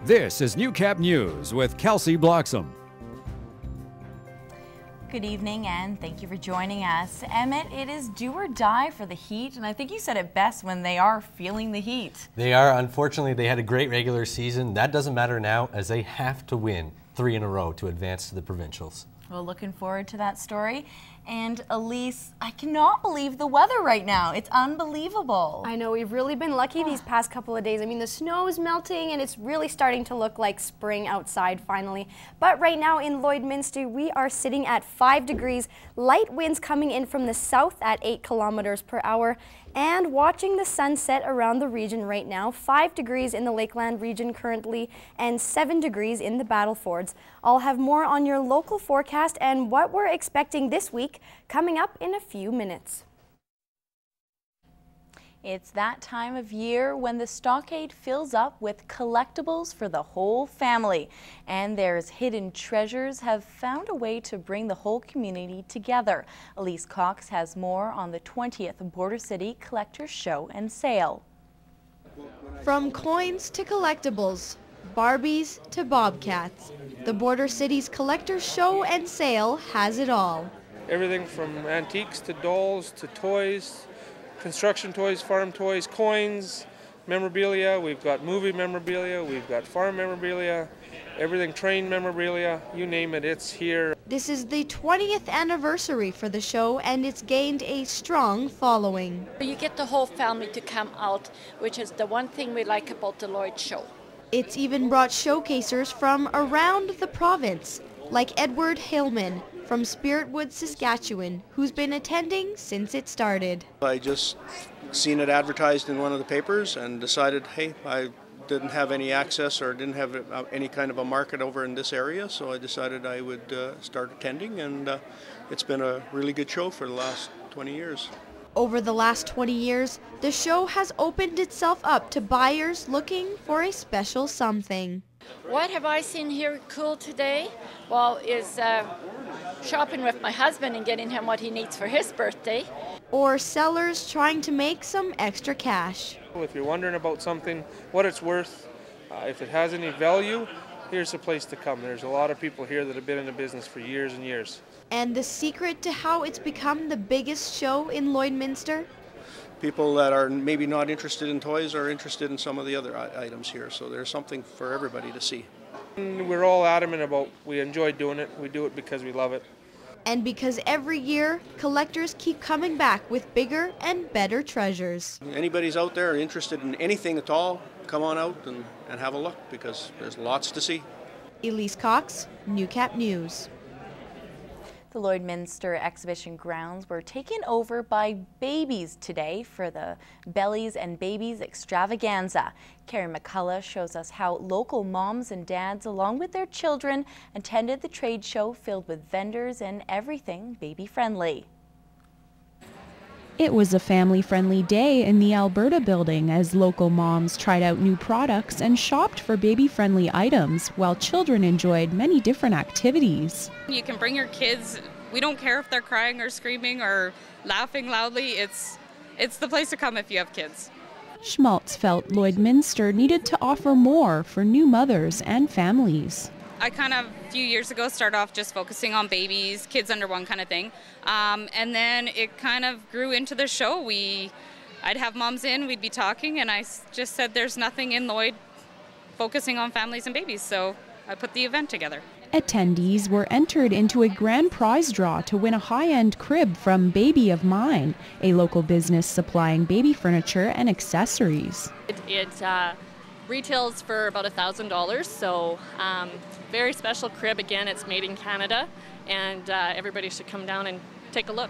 This is Newcap News with Kelsey Bloxham. Good evening and thank you for joining us. Emmett, it is do or die for the Heat, and I think you said it best when they are feeling the heat. They are. Unfortunately, they had a great regular season. That doesn't matter now as they have to win 3 in a row to advance to the provincials. Well, looking forward to that story. And Elise, I cannot believe the weather right now. It's unbelievable. I know, we've really been lucky these past couple of days. I mean, the snow is melting and it's really starting to look like spring outside finally. But right now in Lloydminster, we are sitting at 5 degrees, light winds coming in from the south at 8 kilometers per hour, and watching the sunset around the region right now. 5 degrees in the Lakeland region currently and 7 degrees in the Battlefords. I'll have more on your local forecast and what we're expecting this week coming up in a few minutes. It's that time of year when the stockade fills up with collectibles for the whole family. And there's hidden treasures have found a way to bring the whole community together. Elise Cox has more on the 20th Border City Collectors Show and Sale. From coins to collectibles, Barbies to Bobcats, the Border City's Collectors Show and Sale has it all. Everything from antiques to dolls to toys, construction toys, farm toys, coins, memorabilia. We've got movie memorabilia, we've got farm memorabilia, everything train memorabilia, you name it, it's here. This is the 20th anniversary for the show and it's gained a strong following. You get the whole family to come out, which is the one thing we like about the Lloyd show. It's even brought showcasers from around the province, like Edward Hillman from Spiritwood, Saskatchewan, who's been attending since it started. I just seen it advertised in one of the papers and decided, hey, I didn't have any access or didn't have any kind of a market over in this area, so I decided I would start attending, and it's been a really good show for the last 20 years. Over the last 20 years, the show has opened itself up to buyers looking for a special something. What have I seen here cool today? Well, is shopping with my husband and getting him what he needs for his birthday. Or sellers trying to make some extra cash. If you're wondering about something, what it's worth, if it has any value, here's the place to come. There's a lot of people here that have been in the business for years and years. And the secret to how it's become the biggest show in Lloydminster? People that are maybe not interested in toys are interested in some of the other items here, so there's something for everybody to see. We're all adamant about we enjoy doing it, we do it because we love it. And because every year, collectors keep coming back with bigger and better treasures. Anybody's out there interested in anything at all, come on out and have a look because there's lots to see. Elise Cox, Newcap News. The Lloydminster exhibition grounds were taken over by babies today for the Bellies and Babies extravaganza. Carrie McCullough shows us how local moms and dads, along with their children, attended the trade show filled with vendors and everything baby-friendly. It was a family-friendly day in the Alberta building as local moms tried out new products and shopped for baby-friendly items while children enjoyed many different activities. You can bring your kids. We don't care if they're crying or screaming or laughing loudly. It's the place to come if you have kids. Schmaltz felt Lloydminster needed to offer more for new mothers and families. I kind of, a few years ago, started off just focusing on babies, kids under one kind of thing. And then it kind of grew into the show. I'd have moms in, we'd be talking, and I just said there's nothing in Lloyd focusing on families and babies, so I put the event together. Attendees were entered into a grand prize draw to win a high-end crib from Baby of Mine, a local business supplying baby furniture and accessories. It retails for about $1,000, so very special crib. Again, it's made in Canada, and everybody should come down and take a look.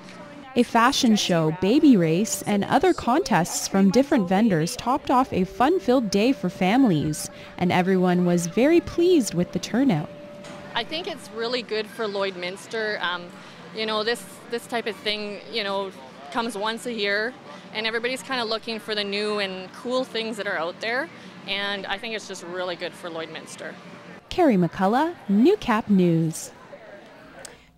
A fashion show, baby race, and other contests from different vendors topped off a fun-filled day for families, and everyone was very pleased with the turnout. I think it's really good for Lloydminster. You know, this type of thing, you know, comes once a year, and everybody's kind of looking for the new and cool things that are out there, and I think it's just really good for Lloydminster. Carrie McCullough, Newcap News.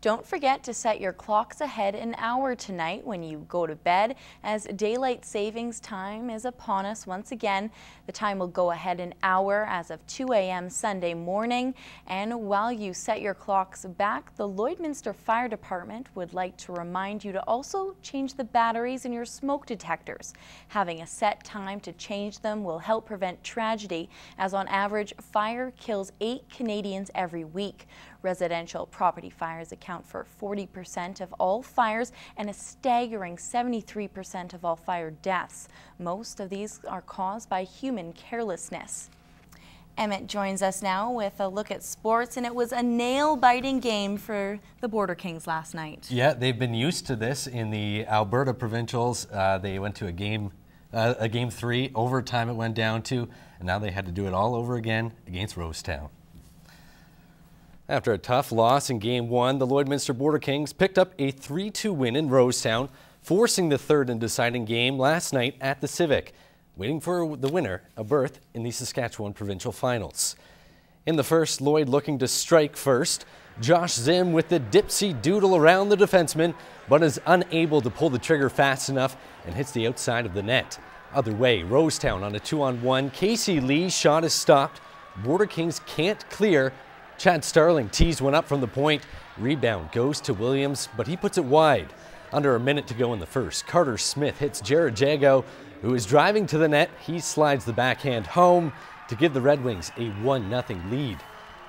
Don't forget to set your clocks ahead an hour tonight when you go to bed, as daylight savings time is upon us once again. The time will go ahead an hour as of 2 a.m. Sunday morning. And while you set your clocks back, the Lloydminster Fire Department would like to remind you to also change the batteries in your smoke detectors. Having a set time to change them will help prevent tragedy, as on average, fire kills 8 Canadians every week. Residential property fires account for 40% of all fires and a staggering 73% of all fire deaths. Most of these are caused by human carelessness. Emmett joins us now with a look at sports, and it was a nail-biting game for the Border Kings last night. Yeah, they've been used to this in the Alberta Provincials. They went to a game 3, overtime it went down to, and now they had to do it all over again against Rosetown. After a tough loss in Game 1, the Lloydminster Border Kings picked up a 3-2 win in Rosetown, forcing the third and deciding game last night at the Civic, waiting for the winner a berth in the Saskatchewan Provincial Finals. In the first, Lloyd looking to strike first. Josh Zim with the dipsy doodle around the defenseman, but is unable to pull the trigger fast enough and hits the outside of the net. Other way, Rosetown on a 2-on-1. Casey Lee's shot is stopped. Border Kings can't clear. Chad Starling tees one up from the point. Rebound goes to Williams, but he puts it wide. Under a minute to go in the first, Carter Smith hits Jared Jago, who is driving to the net. He slides the backhand home to give the Red Wings a 1-0 lead.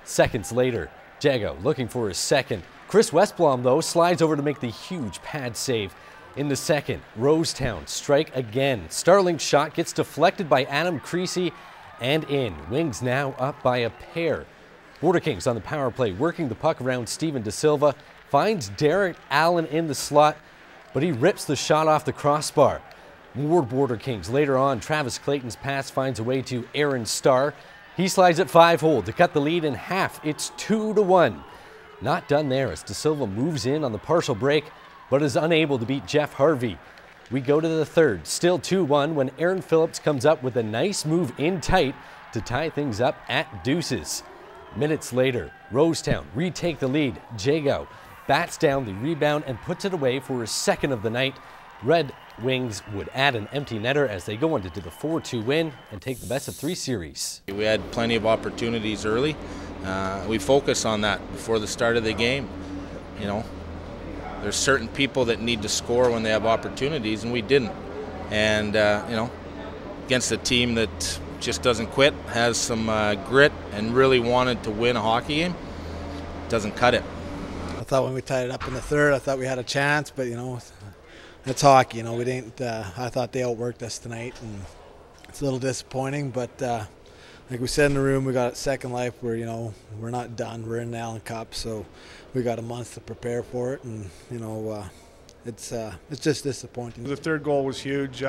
Seconds later, Jago looking for his second. Chris Westblom, though, slides over to make the huge pad save. In the second, Rosetown strike again. Starling's shot gets deflected by Adam Creasy and in. Wings now up by a pair. Border Kings on the power play, working the puck around Steven De Silva, finds Derek Allen in the slot, but he rips the shot off the crossbar. More Border Kings. Later on, Travis Clayton's pass finds a way to Aaron Starr. He slides it 5-hole to cut the lead in half. It's 2-1. Not done there as De Silva moves in on the partial break, but is unable to beat Jeff Harvey. We go to the third, still 2-1 when Aaron Phillips comes up with a nice move in tight to tie things up at deuces. Minutes later, Rosetown retake the lead. Jago bats down the rebound and puts it away for his second of the night. Red Wings would add an empty netter as they go into the 4-2 win and take the best-of-3 series. We had plenty of opportunities early. We focus on that before the start of the game. You know, there's certain people that need to score when they have opportunities, and we didn't. And, you know, against a team that just doesn't quit, has some grit, and really wanted to win a hockey game, doesn't cut it. I thought when we tied it up in the third, I thought we had a chance, but you know, it's hockey. You know, we didn't. I thought they outworked us tonight, and it's a little disappointing. But like we said in the room, we got second life. Where you know we're not done. We're in the Allen Cup, so we got a month to prepare for it, and you know it's just disappointing. The third goal was huge.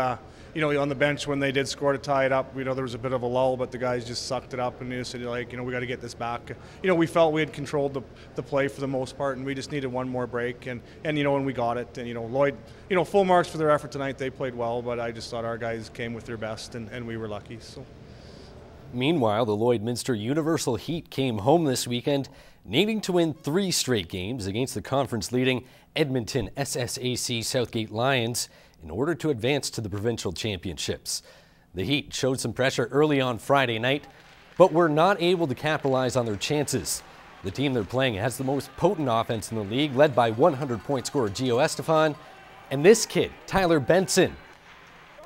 You know, on the bench when they did score to tie it up, you know, there was a bit of a lull, but the guys just sucked it up and they said, like, you know, we got to get this back. You know, we felt we had controlled the play for the most part, and we just needed one more break, and you know, and we got it. And you know, Lloyd, you know, full marks for their effort tonight. They played well, but I just thought our guys came with their best, and we were lucky. So. Meanwhile, the Lloydminster Universal Heat came home this weekend, needing to win 3 straight games against the conference-leading Edmonton SSAC Southgate Lions in order to advance to the provincial championships. The Heat showed some pressure early on Friday night, but were not able to capitalize on their chances. The team they're playing has the most potent offense in the league, led by 100-point scorer Gio Estefan and this kid, Tyler Benson.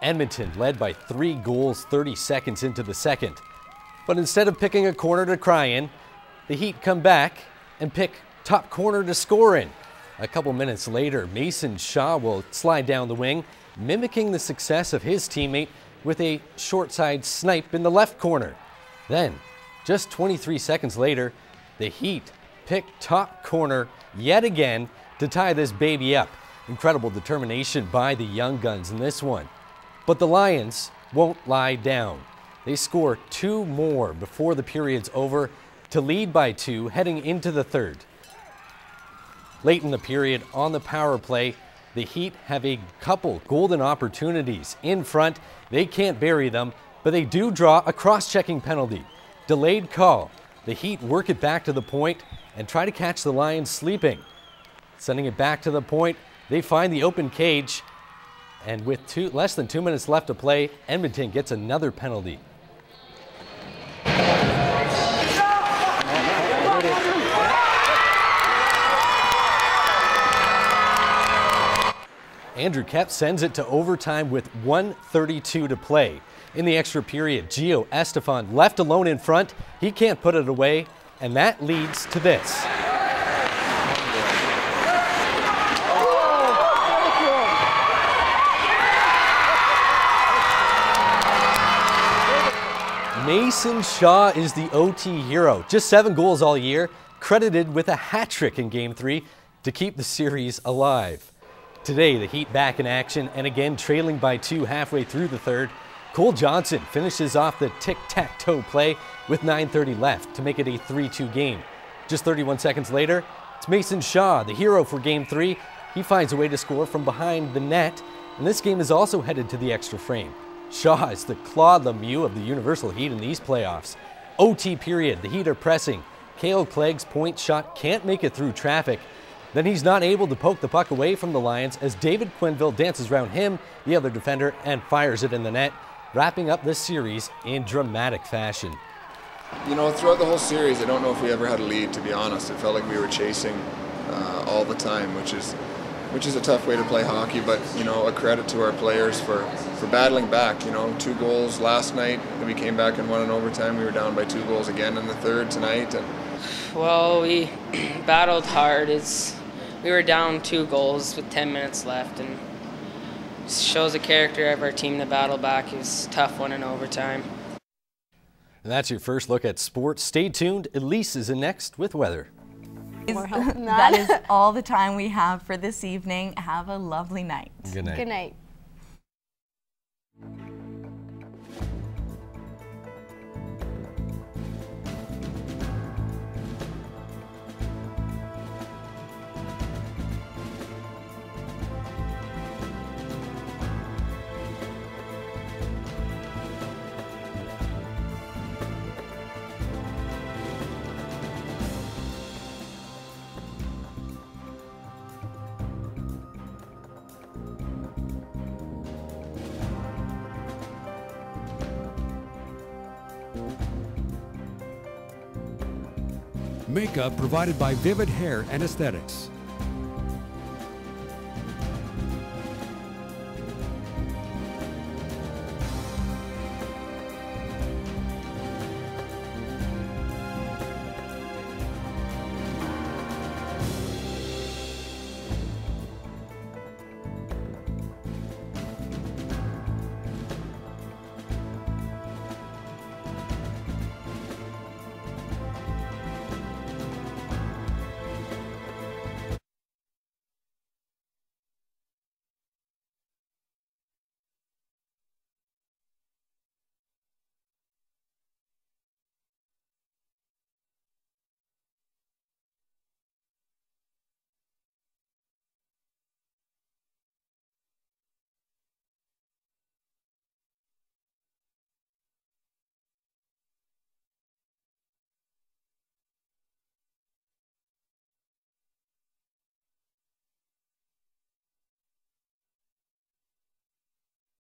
Edmonton led by 3 goals 30 seconds into the second. But instead of picking a corner to cry in, the Heat come back and pick top corner to score in. A couple minutes later, Mason Shaw will slide down the wing, mimicking the success of his teammate with a short side snipe in the left corner. Then, just 23 seconds later, the Heat pick top corner yet again to tie this baby up. Incredible determination by the young guns in this one. But the Lions won't lie down. They score 2 more before the period's over to lead by 2 heading into the third. Late in the period on the power play, the Heat have a couple golden opportunities in front. They can't bury them, but they do draw a cross-checking penalty. Delayed call. The Heat work it back to the point and try to catch the Lions sleeping. Sending it back to the point. They find the open cage. And with less than 2 minutes left to play, Edmonton gets another penalty. Andrew Kep sends it to overtime with 1:32 to play. In the extra period, Gio Estefan left alone in front. He can't put it away, and that leads to this. Mason Shaw is the OT hero. Just 7 goals all year, credited with a hat trick in Game 3 to keep the series alive. Today, the Heat back in action and again trailing by 2 halfway through the third. Cole Johnson finishes off the tic-tac-toe play with 9:30 left to make it a 3-2 game. Just 31 seconds later, it's Mason Shaw, the hero for Game 3. He finds a way to score from behind the net, and this game is also headed to the extra frame. Shaw is the Claude Lemieux of the Universal Heat in these playoffs. OT period, the Heat are pressing. Cale Clegg's point shot can't make it through traffic. Then he's not able to poke the puck away from the Lions as David Quenneville dances around him, the other defender, and fires it in the net, wrapping up this series in dramatic fashion. You know, throughout the whole series, I don't know if we ever had a lead, to be honest. It felt like we were chasing all the time, which is a tough way to play hockey, but, you know, a credit to our players for battling back. You know, 2 goals last night, then we came back and won in overtime. We were down by 2 goals again in the third tonight. Well, we battled hard. We were down 2 goals with 10 minutes left, and it shows the character of our team to battle back. It was a tough one in overtime. And that's your first look at sports. Stay tuned. Elise is in next with weather. That is all the time we have for this evening. Have a lovely night. Good night. Good night. Makeup provided by Vivid Hair and Aesthetics.